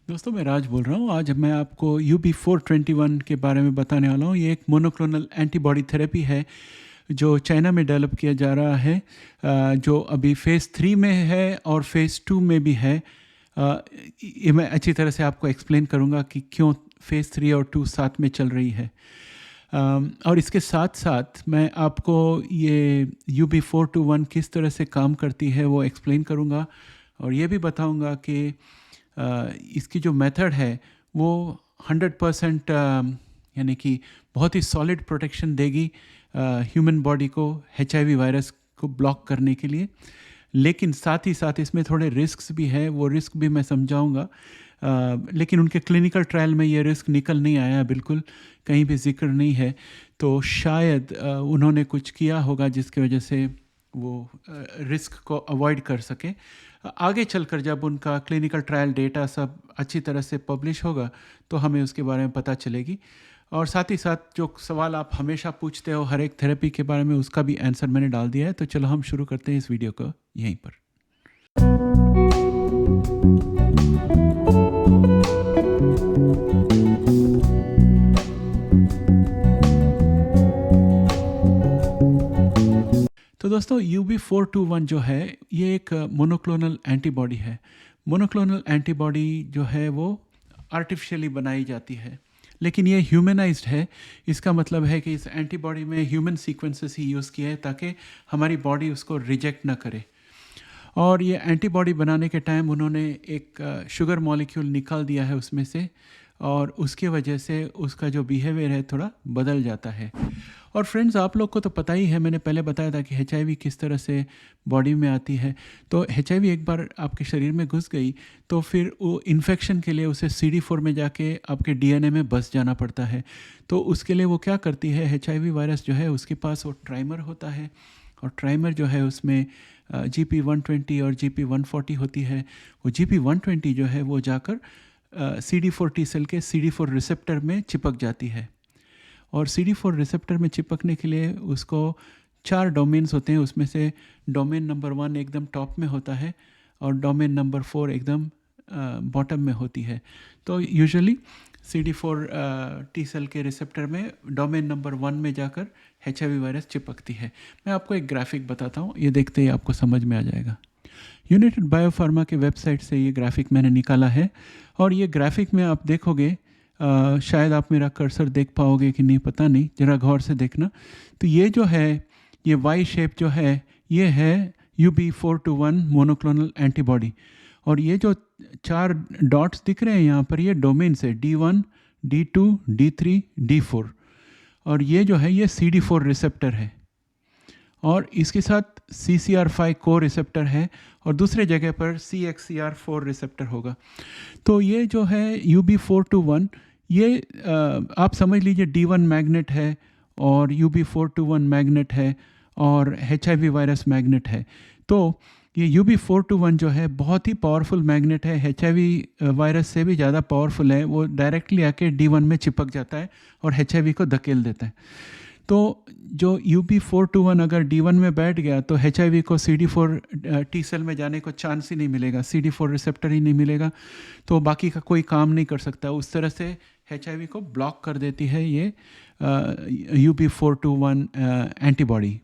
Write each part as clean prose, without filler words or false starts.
दोस्तों मैं राज बोल रहा हूँ। आज मैं आपको UB421 के बारे में बताने वाला हूँ। ये एक मोनोक्लोनल एंटीबॉडी थेरेपी है जो चाइना में डेवलप किया जा रहा है, जो अभी फ़ेज़ 3 में है और फ़ेज़ 2 में भी है। ये मैं अच्छी तरह से आपको एक्सप्लेन करूँगा कि क्यों फ़ेज़ 3 और 2 साथ में चल रही है। और इसके साथ साथ मैं आपको ये UB421 किस तरह से काम करती है वो एक्सप्लेन करूँगा, और ये भी बताऊँगा कि इसकी जो मेथड है वो 100% यानी कि बहुत ही सॉलिड प्रोटेक्शन देगी ह्यूमन बॉडी को HIV वायरस को ब्लॉक करने के लिए। लेकिन साथ ही साथ इसमें थोड़े रिस्क्स भी हैं, वो रिस्क भी मैं समझाऊंगा। लेकिन उनके क्लिनिकल ट्रायल में ये रिस्क निकल नहीं आया, बिल्कुल कहीं भी जिक्र नहीं है। तो शायद उन्होंने कुछ किया होगा जिसकी वजह से वो रिस्क को अवॉइड कर सके। आगे चलकर जब उनका क्लिनिकल ट्रायल डेटा सब अच्छी तरह से पब्लिश होगा तो हमें उसके बारे में पता चलेगी। और साथ ही साथ जो सवाल आप हमेशा पूछते हो हर एक थेरेपी के बारे में, उसका भी आंसर मैंने डाल दिया है। तो चलो हम शुरू करते हैं इस वीडियो को यहीं पर। तो दोस्तों UB421 जो है ये एक मोनोक्लोनल एंटीबॉडी है। मोनोक्लोनल एंटीबॉडी जो है वो आर्टिफिशियली बनाई जाती है, लेकिन ये ह्यूमनाइज्ड है। इसका मतलब है कि इस एंटीबॉडी में ह्यूमन सीक्वेंसेस ही यूज़ किए हैं ताकि हमारी बॉडी उसको रिजेक्ट ना करे। और ये एंटीबॉडी बनाने के टाइम उन्होंने एक शुगर मॉलिक्यूल निकाल दिया है उसमें से, और उसकी वजह से उसका जो बिहेवियर है थोड़ा बदल जाता है। और फ्रेंड्स, आप लोग को तो पता ही है, मैंने पहले बताया था कि HIV किस तरह से बॉडी में आती है। तो HIV एक बार आपके शरीर में घुस गई तो फिर वो इन्फेक्शन के लिए उसे CD4 में जाके आपके DNA में बस जाना पड़ता है। तो उसके लिए वो क्या करती है, HIV वायरस जो है उसके पास वो ट्राइमर होता है, और ट्राइमर जो है उसमें GP120 और GP140 होती है। वो GP120 जो है वो जाकर CD4 टी सेल के CD4 रिसेप्टर में चिपक जाती है। और CD4 रिसेप्टर में चिपकने के लिए उसको 4 डोमेन्स होते हैं। उसमें से डोमेन नंबर 1 एकदम टॉप में होता है और डोमेन नंबर 4 एकदम बॉटम में होती है। तो यूजुअली CD4 टी सेल के रिसेप्टर में डोमेन नंबर 1 में जाकर HIV वायरस चिपकती है। मैं आपको एक ग्राफिक बताता हूँ, ये देखते ही आपको समझ में आ जाएगा। यूनाइटेड बायोफार्मा के वेबसाइट से ये ग्राफिक मैंने निकाला है, और ये ग्राफिक में आप देखोगे, शायद आप मेरा कर्सर देख पाओगे कि नहीं पता नहीं, ज़रा गौर से देखना। तो ये जो है, ये वाई शेप जो है, ये है UB421 मोनोक्लोनल एंटीबॉडी। और ये जो 4 डॉट्स दिख रहे हैं यहाँ पर, ये डोमेन्स है D1, D2, D3, D4। और ये जो है ये CD4 रिसेप्टर है, और इसके साथ CCR5 को रिसेप्टर है, और दूसरे जगह पर CXCR4 रिसेप्टर होगा। तो ये जो है UB421, ये आप समझ लीजिए D1 मैग्नेट है, और UB421 मैग्नेट है, और HIV वायरस मैग्नेट है। तो ये UB421 जो है बहुत ही पावरफुल मैग्नेट है, HIV वायरस से भी ज़्यादा पावरफुल है। वो डायरेक्टली आके D1 में चिपक जाता है और HIV को धकेल देता है। तो जो UB421 अगर D1 में बैठ गया तो HIV को CD4 टी सेल में जाने को चांस ही नहीं मिलेगा, CD4 रिसेप्टर ही नहीं मिलेगा, तो बाकी का कोई काम नहीं कर सकता। उस तरह से HIV को ब्लॉक कर देती है ये UB421 एंटीबॉडी।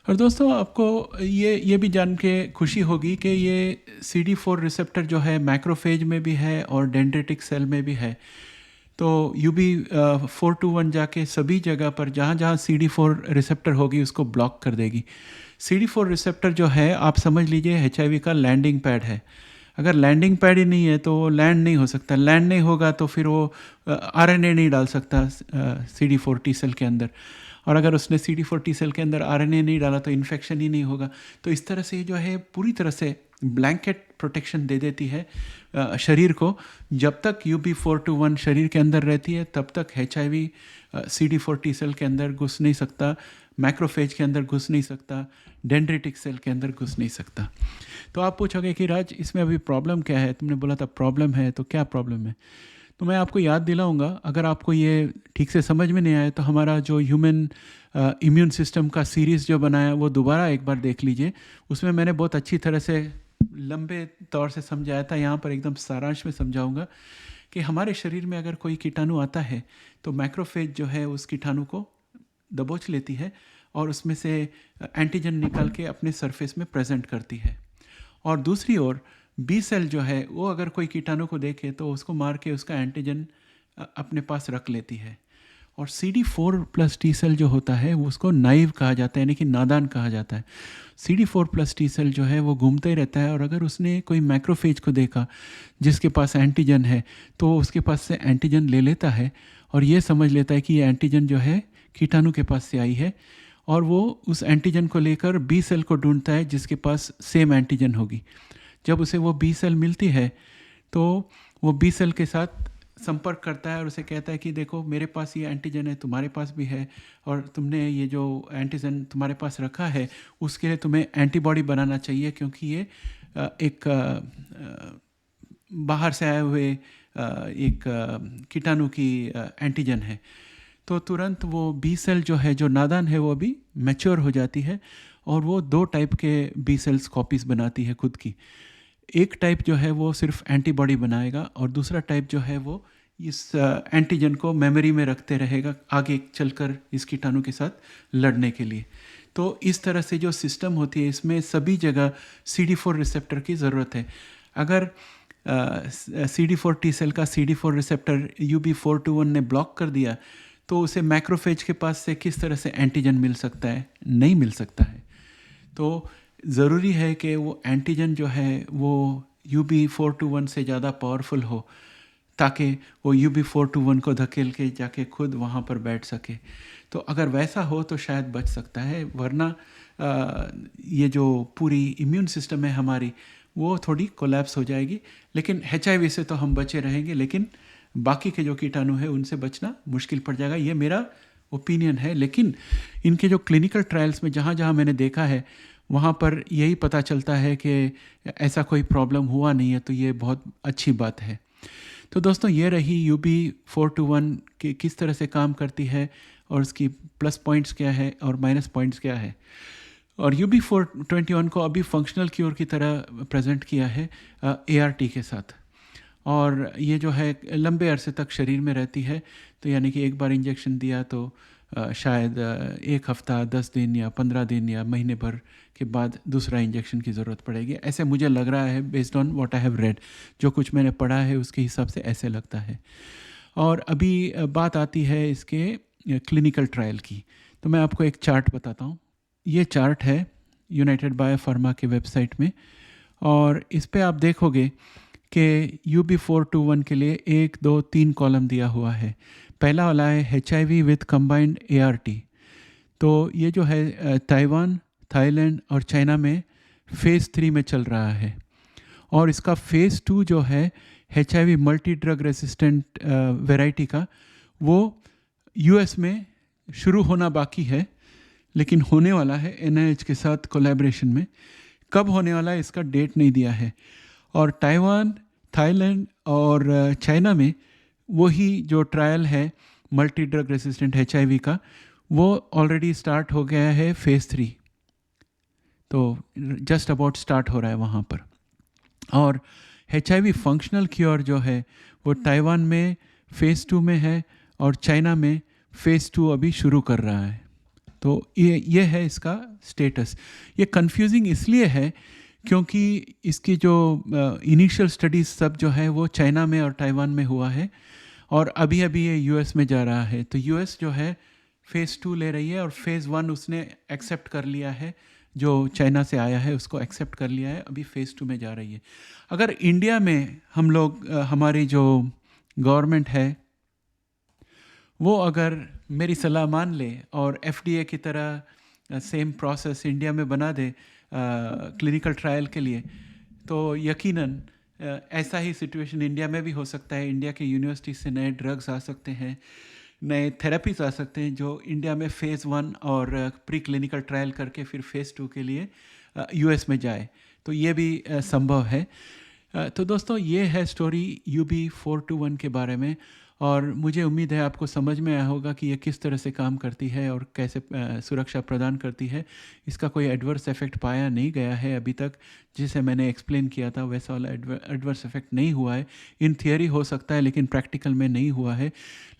और दोस्तों, आपको ये भी जान के खुशी होगी कि ये CD4 रिसेप्टर जो है मैक्रोफेज में भी है और डेंड्रिटिक सेल में भी है। तो UB421 जाके सभी जगह पर जहाँ जहाँ CD4 रिसेप्टर होगी उसको ब्लॉक कर देगी। CD4 रिसेप्टर जो है आप समझ लीजिए HIV का लैंडिंग पैड है। अगर लैंडिंग पैड ही नहीं है तो वो लैंड नहीं हो सकता। लैंड नहीं होगा तो फिर वो RNA नहीं डाल सकता CD4 टी सेल के अंदर, और अगर उसने CD4 टी सेल के अंदर RNA नहीं डाला तो इन्फेक्शन ही नहीं होगा। तो इस तरह से जो है पूरी तरह से ब्लैंकेट प्रोटेक्शन दे देती है शरीर को। जब तक UB421 शरीर के अंदर रहती है तब तक HIV CD4 टी सेल के अंदर घुस नहीं सकता, मैक्रोफेज के अंदर घुस नहीं सकता, डेंड्रिटिक सेल के अंदर घुस नहीं सकता। तो आप पूछोगे कि राज इसमें अभी प्रॉब्लम क्या है, तुमने बोला था प्रॉब्लम है, तो क्या प्रॉब्लम है? तो मैं आपको याद दिलाऊंगा, अगर आपको ये ठीक से समझ में नहीं आया तो हमारा जो ह्यूमन इम्यून सिस्टम का सीरीज़ जो बनाया वो दोबारा एक बार देख लीजिए। उसमें मैंने बहुत अच्छी तरह से लंबे तौर से समझाया था, यहाँ पर एकदम सारांश में समझाऊंगा कि हमारे शरीर में अगर कोई कीटाणु आता है तो मैक्रोफेज जो है उस कीटाणु को दबोच लेती है और उसमें से एंटीजन निकाल के अपने सरफेस में प्रेजेंट करती है। और दूसरी ओर बी सेल जो है वो अगर कोई कीटाणु को देखे तो उसको मार के उसका एंटीजन अपने पास रख लेती है। और CD4+ टी सेल जो होता है वो उसको नाइव कहा जाता है, यानी कि नादान कहा जाता है। CD4+ टी सेल जो है वो घूमता ही रहता है और अगर उसने कोई मैक्रोफेज को देखा जिसके पास एंटीजन है तो उसके पास से एंटीजन ले लेता है और ये समझ लेता है कि ये एंटीजन जो है कीटाणु के पास से आई है, और वो उस एंटीजन को लेकर बी सेल को ढूंढता है जिसके पास सेम एंटीजन होगी। जब उसे वो बी सेल मिलती है तो वो बी सेल के साथ संपर्क करता है और उसे कहता है कि देखो मेरे पास ये एंटीजन है, तुम्हारे पास भी है, और तुमने ये जो एंटीजन तुम्हारे पास रखा है उसके लिए तुम्हें एंटीबॉडी बनाना चाहिए, क्योंकि ये एक बाहर से आए हुए एक कीटाणु की एंटीजन है। तो तुरंत वो बी सेल जो है, जो नादान है, वो अभी मैच्योर हो जाती है और वो 2 टाइप के बी सेल्स कॉपीज़ बनाती है खुद की। एक टाइप जो है वो सिर्फ एंटीबॉडी बनाएगा और दूसरा टाइप जो है वो इस एंटीजन को मेमोरी में रखते रहेगा आगे चलकर इस कीटाणु के साथ लड़ने के लिए। तो इस तरह से जो सिस्टम होती है इसमें सभी जगह CD4 रिसेप्टर की ज़रूरत है। अगर CD4 टी सेल का CD4 रिसेप्टर UB421 ने ब्लॉक कर दिया तो उसे मैक्रोफेज के पास से किस तरह से एंटीजन मिल सकता है? नहीं मिल सकता है। तो ज़रूरी है कि वो एंटीजन जो है वो UB421 से ज़्यादा पावरफुल हो ताकि वो UB421 को धकेल के जाके खुद वहाँ पर बैठ सके। तो अगर वैसा हो तो शायद बच सकता है, वरना ये जो पूरी इम्यून सिस्टम है हमारी वो थोड़ी कोलैप्स हो जाएगी। लेकिन HIV से तो हम बचे रहेंगे, लेकिन बाकी के जो कीटाणु है उनसे बचना मुश्किल पड़ जाएगा। ये मेरा ओपिनियन है, लेकिन इनके जो क्लिनिकल ट्रायल्स में जहाँ जहाँ मैंने देखा है वहाँ पर यही पता चलता है कि ऐसा कोई प्रॉब्लम हुआ नहीं है, तो ये बहुत अच्छी बात है। तो दोस्तों ये रही UB421 कि किस तरह से काम करती है और उसकी प्लस पॉइंट्स क्या है और माइनस पॉइंट्स क्या है। और UB421 को अभी फंक्शनल क्योर की तरह प्रेजेंट किया है ART के साथ, और ये जो है लंबे अरसे तक शरीर में रहती है। तो यानी कि एक बार इंजेक्शन दिया तो शायद 1 हफ्ता, 10 दिन या 15 दिन या महीने भर के बाद दूसरा इंजेक्शन की ज़रूरत पड़ेगी, ऐसे मुझे लग रहा है based on what I have read. जो कुछ मैंने पढ़ा है उसके हिसाब से ऐसे लगता है। और अभी बात आती है इसके क्लिनिकल ट्रायल की, तो मैं आपको एक चार्ट बताता हूँ। ये चार्ट है यूनाइटेड बायोफार्मा के वेबसाइट में, और इस पर आप देखोगे कि UB421 के लिए 1, 2, 3 कॉलम दिया हुआ है। पहला वाला है HIV विथ कंबाइंड ART। तो ये जो है ताइवान, थाईलैंड और चाइना में फ़ेज़ 3 में चल रहा है, और इसका फ़ेज़ 2 जो है HIV multi drug resistant variety का, वो US में शुरू होना बाकी है, लेकिन होने वाला है NIH के साथ कोलैबोरेशन में। कब होने वाला है इसका डेट नहीं दिया है। और ताइवान, थाईलैंड और चाइना में वही जो ट्रायल है मल्टी ड्रग रेसिस्टेंट HIV का, वो ऑलरेडी स्टार्ट हो गया है फ़ेज़ 3, तो जस्ट अबाउट स्टार्ट हो रहा है वहाँ पर। और HIV फंक्शनल क्योर जो है वो ताइवान में फ़ेज़ 2 में है और चाइना में फ़ेज़ 2 अभी शुरू कर रहा है। तो ये है इसका स्टेटस। ये कंफ्यूजिंग इसलिए है क्योंकि इसकी जो इनिशियल स्टडीज़ सब जो है वो चाइना में और ताइवान में हुआ है, और अभी अभी ये US में जा रहा है। तो US जो है फ़ेज़ 2 ले रही है और फ़ेज़ 1 उसने एक्सेप्ट कर लिया है, जो चाइना से आया है उसको एक्सेप्ट कर लिया है, अभी फ़ेज़ 2 में जा रही है। अगर इंडिया में हम लोग हमारी जो गवर्नमेंट है वो अगर मेरी सलाह मान ले और FDA की तरह सेम प्रोसेस इंडिया में बना दे क्लिनिकल ट्रायल के लिए, तो यकीनन ऐसा ही सिचुएशन इंडिया में भी हो सकता है। इंडिया के यूनिवर्सिटी से नए ड्रग्स आ सकते हैं, नए थेरेपीज आ सकते हैं, जो इंडिया में फ़ेज़ 1 और प्री क्लिनिकल ट्रायल करके फिर फ़ेज़ 2 के लिए US में जाए, तो ये भी संभव है। तो दोस्तों ये है स्टोरी UB421 के बारे में। और मुझे उम्मीद है आपको समझ में आया होगा कि ये किस तरह से काम करती है और कैसे सुरक्षा प्रदान करती है। इसका कोई एडवर्स इफ़ेक्ट पाया नहीं गया है अभी तक, जिसे मैंने एक्सप्लेन किया था वैसा वाला एडवर्स इफ़ेक्ट नहीं हुआ है। इन थियरी हो सकता है लेकिन प्रैक्टिकल में नहीं हुआ है।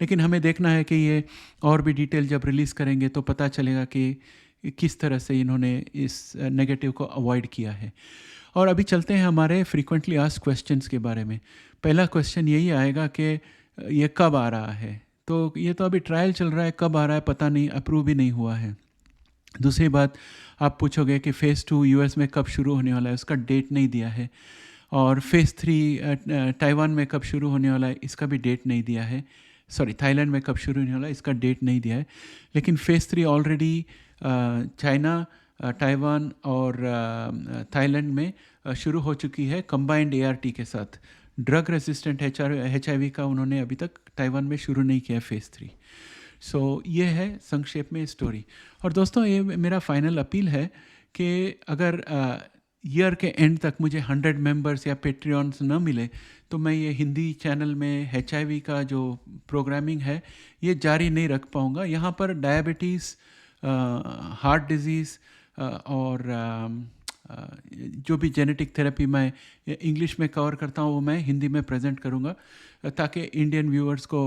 लेकिन हमें देखना है कि ये और भी डिटेल जब रिलीज़ करेंगे तो पता चलेगा कि किस तरह से इन्होंने इस नेगेटिव को अवॉइड किया है। और अभी चलते हैं हमारे फ्रीक्वेंटली आस्क्ड क्वेश्चंस के बारे में। पहला क्वेश्चन यही आएगा कि ये कब आ रहा है। तो ये तो अभी ट्रायल चल रहा है, कब आ रहा है पता नहीं, अप्रूव भी नहीं हुआ है। दूसरी बात, आप पूछोगे कि फ़ेज़ 2 यूएस में कब शुरू होने वाला है, उसका डेट नहीं दिया है। और फ़ेज़ 3 ताइवान में कब शुरू होने वाला है, इसका भी डेट नहीं दिया है। सॉरी, थाईलैंड में कब शुरू होने वाला है, इसका डेट नहीं दिया है। लेकिन फ़ेज़ 3 ऑलरेडी चाइना, ताइवान और थाईलैंड में शुरू हो चुकी है कंबाइंड ART के साथ। ड्रग रेसिस्टेंट HIV का उन्होंने अभी तक ताइवान में शुरू नहीं किया फ़ेज़ 3। सो ये है संक्षेप में स्टोरी। और दोस्तों, ये मेरा फाइनल अपील है कि अगर ईयर के एंड तक मुझे 100 मेंबर्स या पेट्रियंस न मिले तो मैं ये हिंदी चैनल में HIV का जो प्रोग्रामिंग है ये जारी नहीं रख पाऊँगा। यहाँ पर डायबिटीज़, हार्ट डिज़ीज़ और जो भी जेनेटिक थेरेपी मैं इंग्लिश में कवर करता हूँ वो मैं हिंदी में प्रेजेंट करूँगा, ताकि इंडियन व्यूअर्स को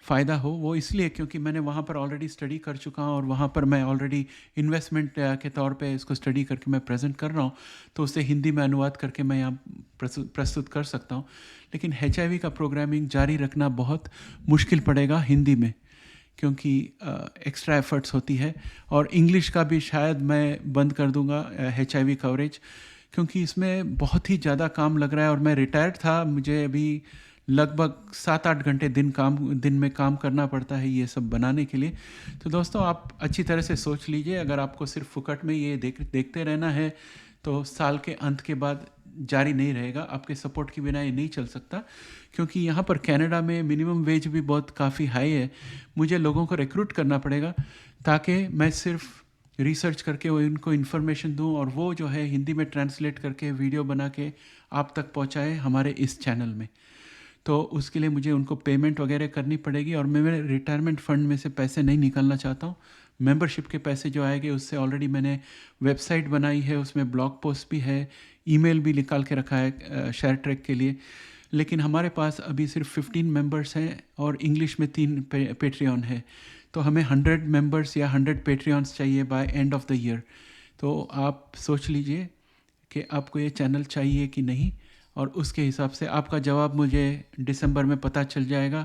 फ़ायदा हो। वो इसलिए क्योंकि मैंने वहाँ पर ऑलरेडी स्टडी कर चुका हूँ और वहाँ पर मैं ऑलरेडी इन्वेस्टमेंट के तौर पे इसको स्टडी करके मैं प्रेजेंट कर रहा हूँ, तो उसे हिंदी में अनुवाद करके मैं यहाँ प्रस्तुत कर सकता हूँ। लेकिन HIV का प्रोग्रामिंग जारी रखना बहुत मुश्किल पड़ेगा हिंदी में, क्योंकि एक्स्ट्रा एफर्ट्स होती है। और इंग्लिश का भी शायद मैं बंद कर दूंगा HIV कवरेज, क्योंकि इसमें बहुत ही ज़्यादा काम लग रहा है। और मैं रिटायर्ड था, मुझे अभी लगभग 7-8 घंटे दिन में काम करना पड़ता है ये सब बनाने के लिए। तो दोस्तों, आप अच्छी तरह से सोच लीजिए, अगर आपको सिर्फ फुकट में ये देखते रहना है तो साल के अंत के बाद जारी नहीं रहेगा। आपके सपोर्ट के बिना ये नहीं चल सकता, क्योंकि यहाँ पर कनाडा में मिनिमम वेज भी बहुत काफ़ी हाई है। मुझे लोगों को रिक्रूट करना पड़ेगा ताकि मैं सिर्फ रिसर्च करके वो इनको इन्फॉर्मेशन दूँ और वो जो है हिंदी में ट्रांसलेट करके वीडियो बना के आप तक पहुँचाए हमारे इस चैनल में। तो उसके लिए मुझे उनको पेमेंट वगैरह करनी पड़ेगी और मैं मेरे रिटायरमेंट फ़ंड में से पैसे नहीं निकालना चाहता हूँ। मेंबरशिप के पैसे जो आएंगे उससे ऑलरेडी मैंने वेबसाइट बनाई है, उसमें ब्लॉग पोस्ट भी है, ईमेल भी निकाल के रखा है शेयर ट्रैक के लिए। लेकिन हमारे पास अभी सिर्फ 15 मेंबर्स हैं और इंग्लिश में 3 पेट्रियन है। तो हमें 100 मेंबर्स या 100 पेट्रियंस चाहिए by end of the year. तो आप सोच लीजिए कि आपको ये चैनल चाहिए कि नहीं, और उसके हिसाब से आपका जवाब मुझे दिसंबर में पता चल जाएगा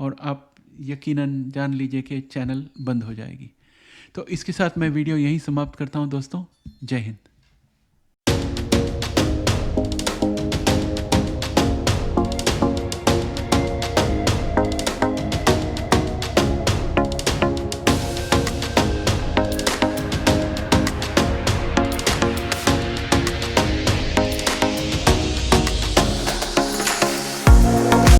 और आप यकीनन जान लीजिए कि चैनल बंद हो जाएगी। तो इसके साथ मैं वीडियो यहीं समाप्त करता हूं दोस्तों। जय हिंद।